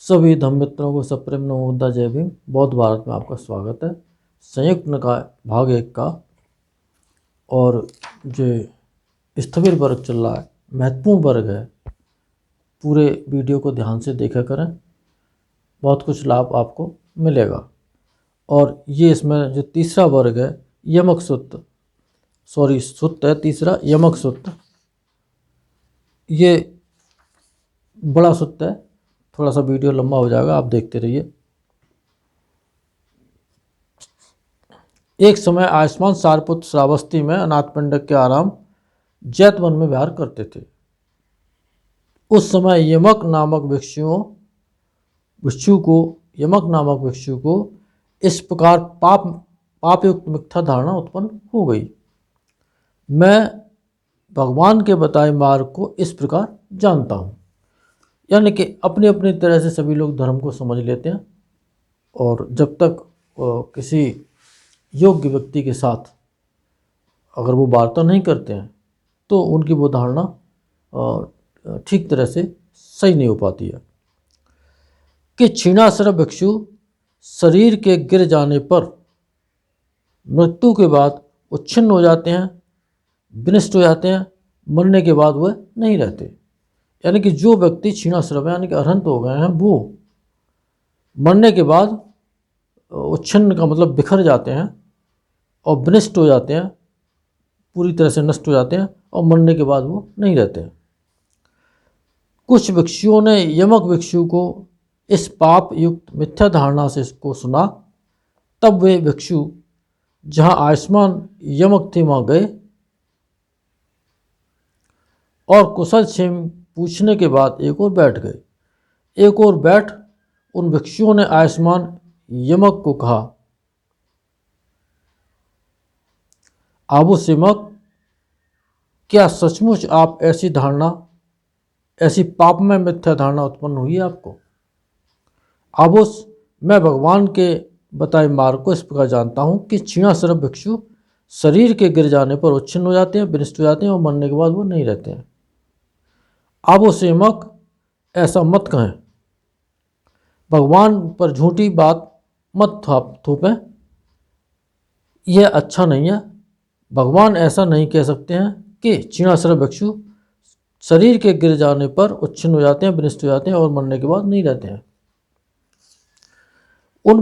सभी धम्म मित्रों को सप्रेम नमो बुद्धा जय भीम। बौद्ध भारत में आपका स्वागत है। संयुक्त निकाय भाग 1 का और जो स्थविर वर्ग चल रहा है, महत्वपूर्ण वर्ग है। पूरे वीडियो को ध्यान से देखा करें, बहुत कुछ लाभ आपको मिलेगा। और ये इसमें जो तीसरा वर्ग है यमक सूत्र, सूत्र है तीसरा यमक सूत्र। ये बड़ा सूत्र है, थोड़ा सा वीडियो लंबा हो जाएगा, आप देखते रहिए। एक समय आयुष्मान सारपुत्र श्रावस्ती में अनाथपिंडक के आराम जैत वन में विहार करते थे। उस समय यमक नामक भिक्षु को इस प्रकार पापयुक्त मिथ्या धारणा उत्पन्न हो गई। मैं भगवान के बताए मार्ग को इस प्रकार जानता हूँ। यानी कि अपनी अपनी तरह से सभी लोग धर्म को समझ लेते हैं, और जब तक किसी योग्य व्यक्ति के साथ अगर वो वार्ता नहीं करते हैं तो उनकी वो धारणा ठीक तरह से सही नहीं हो पाती है। कि क्षीणाश्रव भिक्षु शरीर के गिर जाने पर मृत्यु के बाद उच्छिन्न हो जाते हैं, विनष्ट हो जाते हैं, मरने के बाद वह नहीं रहते। यानी कि जो व्यक्ति क्षीणाश्रव यानी कि अरहंत हो गए हैं, वो मरने के बाद उच्छिन्न का मतलब बिखर जाते हैं और विनष्ट हो जाते हैं, पूरी तरह से नष्ट हो जाते हैं, और मरने के बाद वो नहीं रहते हैं। कुछ भिक्षुओं ने यमक भिक्षु को इस पाप युक्त मिथ्या धारणा से इसको सुना। तब वे भिक्षु जहाँ आयुष्मान यमक थे वहाँ गए और कुशल क्षेम पूछने के बाद एक और बैठ गए। एक और बैठ उन भिक्षुओं ने आयुष्मान यमक को कहा, आबुस यमक, क्या सचमुच आप ऐसी पापमय मिथ्या धारणा उत्पन्न हुई है आपको? आबुस, मैं भगवान के बताए मार्ग को इस प्रकार जानता हूँ कि क्षीणाश्रव भिक्षु शरीर के गिर जाने पर उच्छिन्न हो जाते हैं, विनष्ट हो जाते हैं, और मरने के बाद वो नहीं रहते हैं। आबुस यमक, ऐसा मत कहें, भगवान पर झूठी बात मत थोपें, यह अच्छा नहीं है। भगवान ऐसा नहीं कह सकते हैं कि क्षीणाश्रव भिक्षु शरीर के गिर जाने पर उच्छिन्न हो जाते हैं, विनष्ट हो जाते हैं, और मरने के बाद नहीं रहते हैं। उन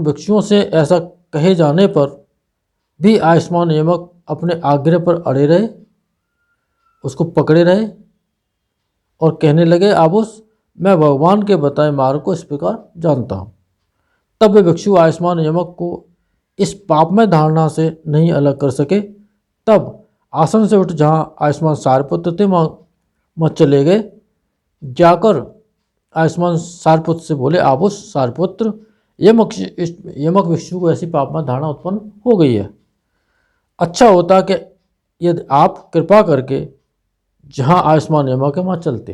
भिक्षुओं से ऐसा कहे जाने पर भी आयुष्मान यमक अपने आग्रह पर अड़े रहे, उसको पकड़े रहे और कहने लगे, आबुस, मैं भगवान के बताए मार्ग को इस प्रकार जानता हूँ। तब वे भिक्षु आयुष्मान यमक को इस पापमय धारणा से नहीं अलग कर सके। तब आसन से उठ जहाँ आयुष्मान सारपुत्र थे वहाँ चले गए। जाकर आयुष्मान सारपुत्र से बोले, आबुस सारपुत्र, यमक भिक्षु को ऐसी पापमय धारणा उत्पन्न हो गई है। अच्छा होता कि यदि आप कृपा करके जहाँ आयुष्मान यमक है वहाँ चलते,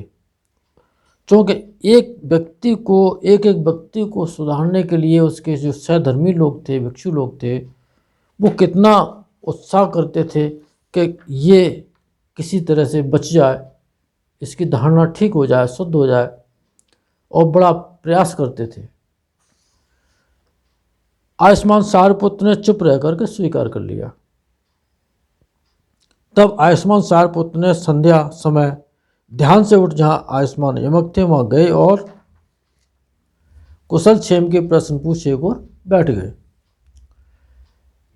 क्योंकि एक व्यक्ति को सुधारने के लिए उसके जो सहधर्मी लोग थे, भिक्षु लोग थे, वो कितना उत्साह करते थे कि ये किसी तरह से बच जाए, इसकी धारणा ठीक हो जाए, शुद्ध हो जाए, और बड़ा प्रयास करते थे। आयुष्मान सारपुत्र ने चुप रह करके स्वीकार कर लिया। तब आयुष्मान सारपुत्र ने संध्या समय ध्यान से उठ जहाँ आयुष्मान यमक थे वहाँ गए और कुशल क्षेम के प्रश्न पूछे एक और बैठ गए।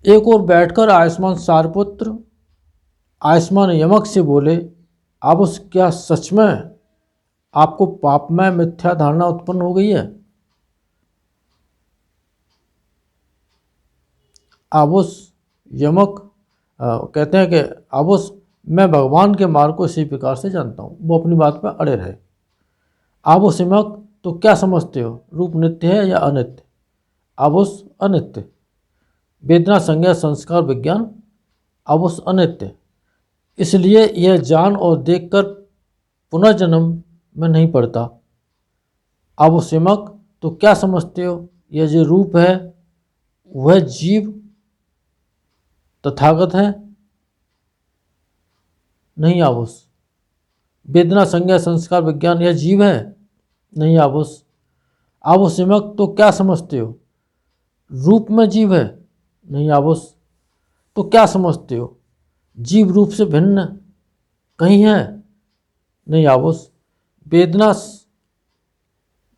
एक और बैठकर आयुष्मान सारपुत्र आयुष्मान यमक से बोले, आबुस, क्या सच में आपको पापमय मिथ्या धारणा उत्पन्न हो गई है? आबुस यमक कहते हैं कि आबुस, मैं भगवान के मार्ग को इसी प्रकार से जानता हूँ। वो अपनी बात पर अड़े रहे। आबुस यमक, तो क्या समझते हो, रूप नित्य है या अनित्य? आबुस, अनित्य। वेदना संज्ञा संस्कार विज्ञान? आबुस, अनित्य। इसलिए यह जान और देखकर पुनर्जन्म में नहीं पड़ता। आबुस यमक, तो क्या समझते हो, यह जो रूप है वह जीव तथागत है? नहीं आबुस। वेदना संज्ञा संस्कार विज्ञान, यह जीव है। नहीं आबोस। आबोसिमक, तो क्या समझते हो? रूप में जीव है? नहीं आबोस। तो क्या समझते हो? जीव रूप से भिन्न कहीं है? नहीं आबोस। वेदना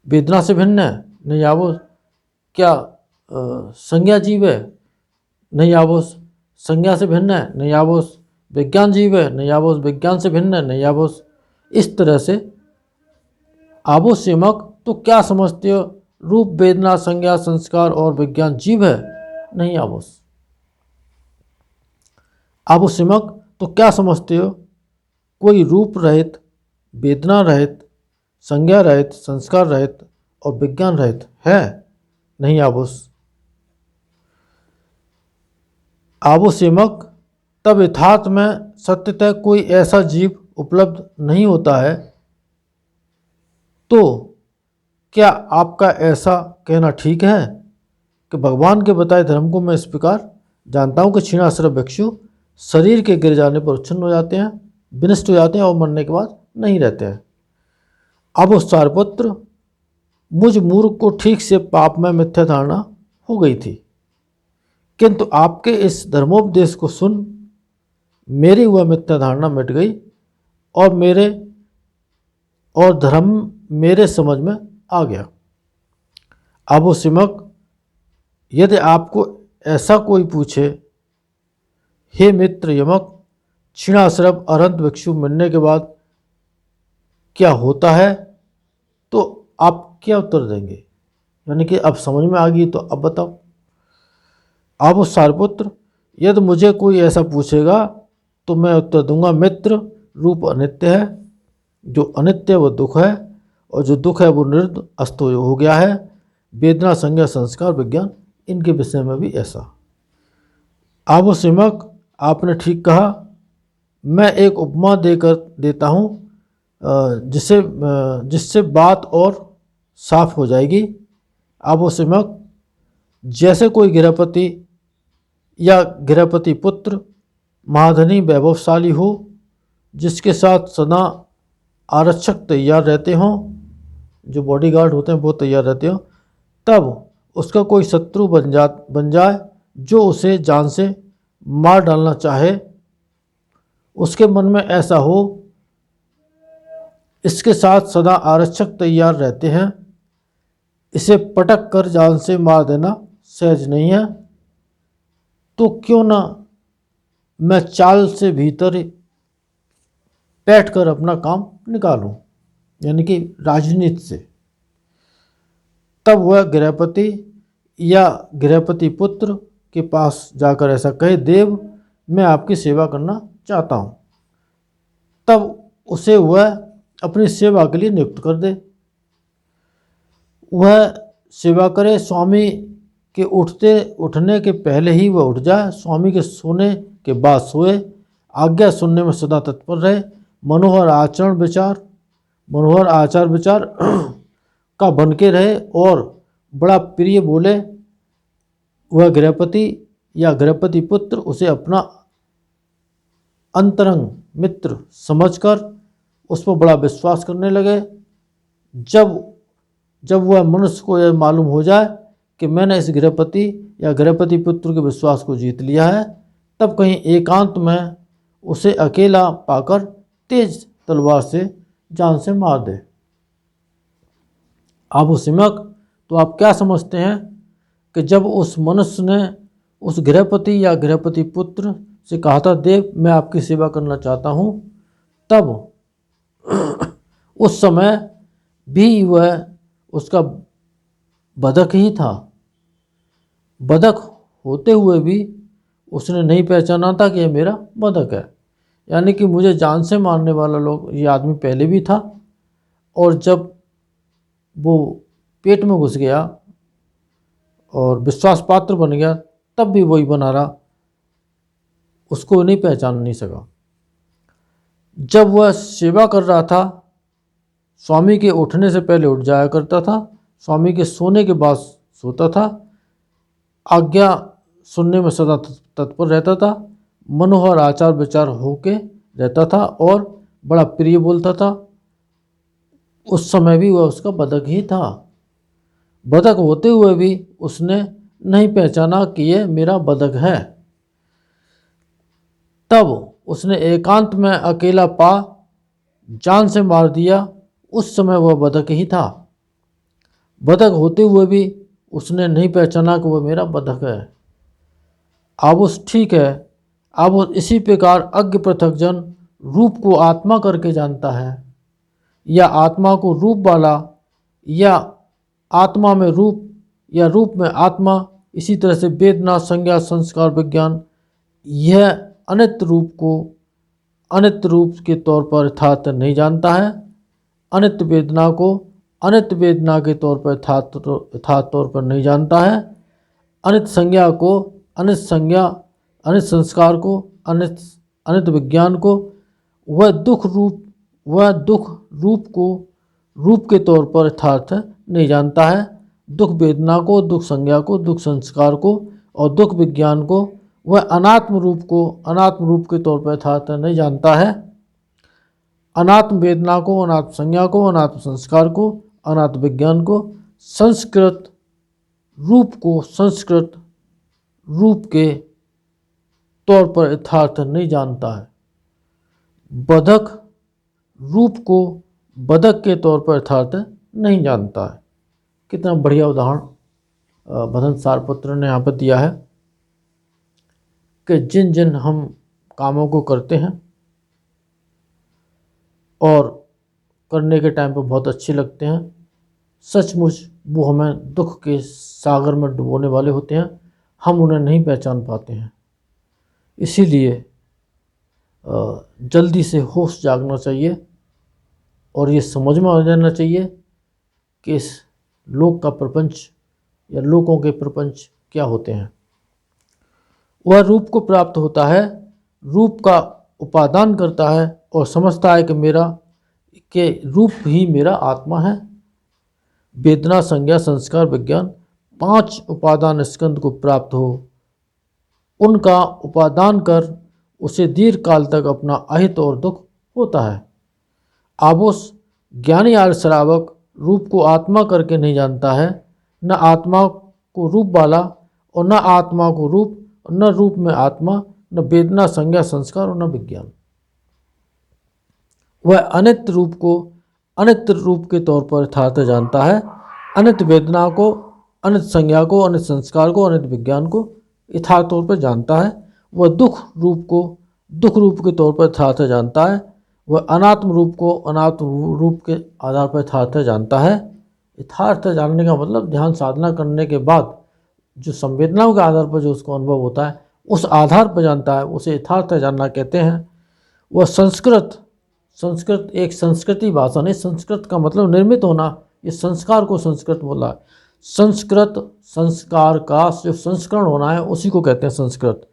वेदना से भिन्न है? नहीं आबोस। क्या संज्ञा जीव है? नहीं आबोस। संज्ञा से भिन्न है? नहीं आबोस। विज्ञान जीव है? नहीं आबोस। विज्ञान से भिन्न है? नहीं आबोस। इस तरह से आबोसिमक, तो क्या समझते हो? रूप, वेदना, संज्ञा, संस्कार और विज्ञान जीव है? नहीं आबोस। आबोसिमक, तो क्या समझते हो? कोई रूप रहित, वेदना रहित, संज्ञा रहित, संस्कार रहित और विज्ञान रहित है? नहीं आबोस। आबोसिमक, तब यथार्थ में सत्यतः कोई ऐसा जीव उपलब्ध नहीं होता है, तो क्या आपका ऐसा कहना ठीक है कि भगवान के बताए धर्म को मैं इस प्रकार जानता हूँ कि क्षीणाश्रव भिक्षु शरीर के गिर जाने पर उच्छिन्न हो जाते हैं, विनष्ट हो जाते हैं और मरने के बाद नहीं रहते हैं। अब उस सारपुत्र, मुझ मूर्ख को ठीक से पाप में मिथ्या धारणा हो गई थी, किंतु आपके इस धर्मोपदेश को सुन मेरी वह मिथ्या धारणा मिट गई और धर्म मेरे समझ में आ गया। आबोसिमक, यदि आपको ऐसा कोई पूछे, हे मित्र यमक, क्षीणाश्रव अरंत भिक्षु मिलने के बाद क्या होता है, तो आप क्या उत्तर देंगे? यानी कि अब समझ में आ गई तो अब बताओ। अब उस सारपुत्र, यदि मुझे कोई ऐसा पूछेगा तो मैं उत्तर दूंगा, मित्र, रूप अनित्य है, जो अनित्य है वो दुख है, और जो दुख है वो निरुद्ध अस्त हो गया है। वेदना, संज्ञा, संस्कार, विज्ञान, इनके विषय में भी ऐसा। आबोसिमक, आपने ठीक कहा। मैं एक उपमा देता हूँ जिससे बात और साफ हो जाएगी। आबोसिमक, जैसे कोई गृहपति या गृहपति पुत्र महाधनी वैभवशाली हो, जिसके साथ सदा आरक्षक तैयार रहते हों, जो बॉडीगार्ड होते हैं वो तैयार रहते हों, तब उसका कोई शत्रु बन जाए जो उसे जान से मार डालना चाहे, उसके मन में ऐसा हो, इसके साथ सदा आरक्षक तैयार रहते हैं, इसे पटक कर जान से मार देना सहज नहीं है, तो क्यों ना मैं चाल से भीतर बैठकर अपना काम निकालूं, यानी कि राजनीति से। तब वह गृहपति या गृहपति पुत्र के पास जाकर ऐसा कहे, देव, मैं आपकी सेवा करना चाहता हूँ। तब उसे वह अपनी सेवा के लिए नियुक्त कर दे। वह सेवा करे, स्वामी के उठने के पहले ही वह उठ जाए, स्वामी के सोने के बाद सोए, आज्ञा सुनने में सदा तत्पर रहे, मनोहर आचार विचार का बन के रहे और बड़ा प्रिय बोले। वह गृहपति या गृहपति पुत्र उसे अपना अंतरंग मित्र समझकर उस पर बड़ा विश्वास करने लगे। जब वह मनुष्य को यह मालूम हो जाए कि मैंने इस गृहपति या गृहपति पुत्र के विश्वास को जीत लिया है, तब कहीं एकांत में उसे अकेला पाकर तेज तलवार से जान से मार दे। आबोसिमक, तो आप क्या समझते हैं कि जब उस मनुष्य ने उस गृहपति या गृहपति पुत्र से कहा था, देव, मैं आपकी सेवा करना चाहता हूँ, तब उस समय भी वह उसका बदक ही था। बदक होते हुए भी उसने नहीं पहचाना था कि यह मेरा बदक है, यानी कि मुझे जान से मारने वाला ये आदमी पहले भी था, और जब वो पेट में घुस गया और विश्वास पात्र बन गया, तब भी वही बना रहा, उसको नहीं पहचान नहीं सका। जब वह सेवा कर रहा था, स्वामी के उठने से पहले उठ जाया करता था, स्वामी के सोने के बाद सोता था, आज्ञा सुनने में सदा तत्पर रहता था, मनोहर आचार विचार होके रहता था और बड़ा प्रिय बोलता था। उस समय भी वह उसका बतख ही था। बतख होते हुए भी उसने नहीं पहचाना कि यह मेरा बतख है। तब उसने एकांत में अकेला पा जान से मार दिया। उस समय वह बतख ही था। बतख होते हुए भी उसने नहीं पहचाना कि वह मेरा बतख है। आबुस ठीक है। आबुस इसी प्रकार अज्ञ पृथकजन रूप को आत्मा करके जानता है, या आत्मा को रूप वाला, या आत्मा में रूप, या रूप में आत्मा। इसी तरह से वेदना, संज्ञा, संस्कार, विज्ञान यह अनित्य रूप को अनित्य रूप के तौर पर यथार्थ नहीं जानता है। अनित्य वेदना को अनित्य वेदना के तौर पर यथार्थ तौर पर नहीं जानता है। अनित्य संज्ञा को अनित्य संज्ञा, अनित्य संस्कार को अनित्य विज्ञान को, वह दुख रूप को रूप के तौर पर यथार्थ नहीं जानता है। दुख वेदना को, दुख संज्ञा को, दुख संस्कार को और दुख विज्ञान को वह अनात्म रूप को अनात्म रूप के तौर पर यथार्थ नहीं जानता है। अनात्म वेदना को, अनात्म संज्ञा को, अनात्म संस्कार को, अनात्म विज्ञान को, संस्कृत रूप को संस्कृत रूप के तौर पर यथार्थ नहीं जानता है। बतख रूप को बतख के तौर पर यथार्थ नहीं जानता है। कितना बढ़िया उदाहरण भदंत सारपुत्र ने यहाँ पर दिया है कि जिन जिन हम कामों को करते हैं और करने के टाइम पर बहुत अच्छे लगते हैं, सचमुच वो हमें दुख के सागर में डुबोने वाले होते हैं। हम उन्हें नहीं पहचान पाते हैं। इसीलिए जल्दी से होश जागना चाहिए और ये समझ में आ जाना चाहिए कि इस लोक का प्रपंच या लोकों के प्रपंच क्या होते हैं। वह रूप को प्राप्त होता है, रूप का उपादान करता है और समझता है कि रूप ही मेरा आत्मा है। वेदना, संज्ञा, संस्कार, विज्ञान 5 उपादान स्कंद को प्राप्त हो, उनका उपादान कर उसे दीर्घ काल तक अपना अहित और दुख होता है। आबोस ज्ञानी आर्य श्रावक रूप को आत्मा करके नहीं जानता है, न आत्मा को रूप वाला और न आत्मा को रूप, न रूप में आत्मा, न वेदना, संज्ञा, संस्कार और न विज्ञान। वह अनित्य रूप को अनित्य रूप के तौर पर यथार्थ जानता है, अनित्य वेदना को, अनित्य संज्ञा को, अनित्य संस्कार को, अनित्य विज्ञान को यथार्थ तौर पर जानता है। वह दुख रूप को दुख रूप के तौर पर यथार्थ जानता है। वह अनात्म रूप को अनात्म रूप के आधार पर यथार्थ जानता है। यथार्थ जानने का मतलब ध्यान साधना करने के बाद जो संवेदनाओं के आधार पर जो उसको अनुभव होता है उस आधार पर जानता है, उसे यथार्थ जानना कहते हैं। वह संस्कृत एक संस्कृति भाषा नहीं, संस्कृत का मतलब निर्मित होना, ये संस्कार को संस्कृत बोला है। संस्कृत संस्कार का जो संस्करण होना है उसी को कहते हैं संस्कृत।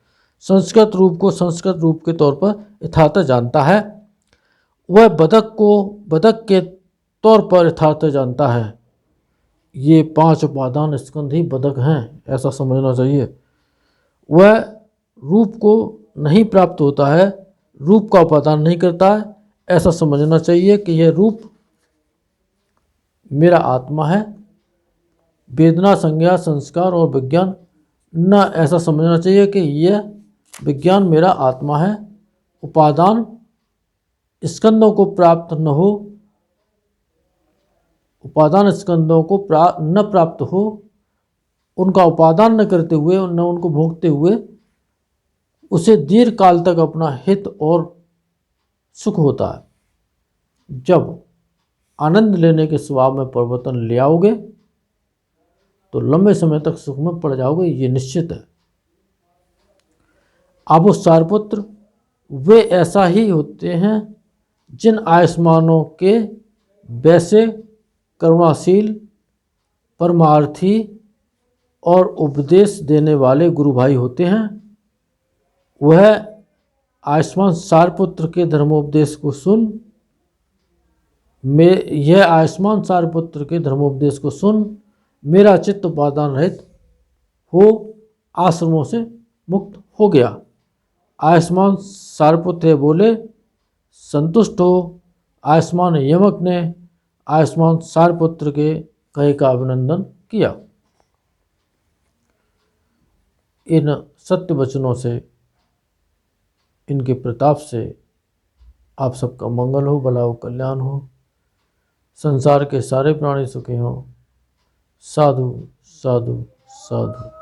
संस्कृत रूप को संस्कृत रूप के तौर पर यथार्थ जानता है। वह बतख को बतख के तौर पर यथार्थ जानता है। ये 5 उपादान स्कंध ही बतख हैं, ऐसा समझना चाहिए। वह रूप को नहीं प्राप्त होता है, रूप का उपादान नहीं करता है, ऐसा समझना चाहिए कि यह रूप मेरा आत्मा है। वेदना, संज्ञा, संस्कार और विज्ञान न ऐसा समझना चाहिए कि यह विज्ञान मेरा आत्मा है। उपादान स्कंदों को प्राप्त न हो, उपादान स्कंदों को न प्राप्त हो, उनका उपादान न करते हुए, न उनको भोगते हुए उसे दीर्घ काल तक अपना हित और सुख होता है। जब आनंद लेने के स्वभाव में परिवर्तन ले आओगे तो लंबे समय तक सुख में पड़ जाओगे, ये निश्चित है। आबो सारपुत्र वे ऐसा ही होते हैं जिन आयुष्मानों के वैसे करुणाशील, परमार्थी और उपदेश देने वाले गुरु भाई होते हैं। वह आयुष्मान सारपुत्र के धर्मोपदेश को सुन यह आयुष्मान सारपुत्र के धर्मोपदेश को सुन मेरा चित्त उपादान रहित हो आश्रमों से मुक्त हो गया। आयुष्मान सारपुत्र बोले, संतुष्ट हो। आयुष्मान यमक ने आयुष्मान सारपुत्र के कहे का अभिनंदन किया। इन सत्य वचनों से, इनके प्रताप से आप सबका मंगल हो, भला हो, कल्याण हो, संसार के सारे प्राणी सुखी हों। साधु साधु साधु।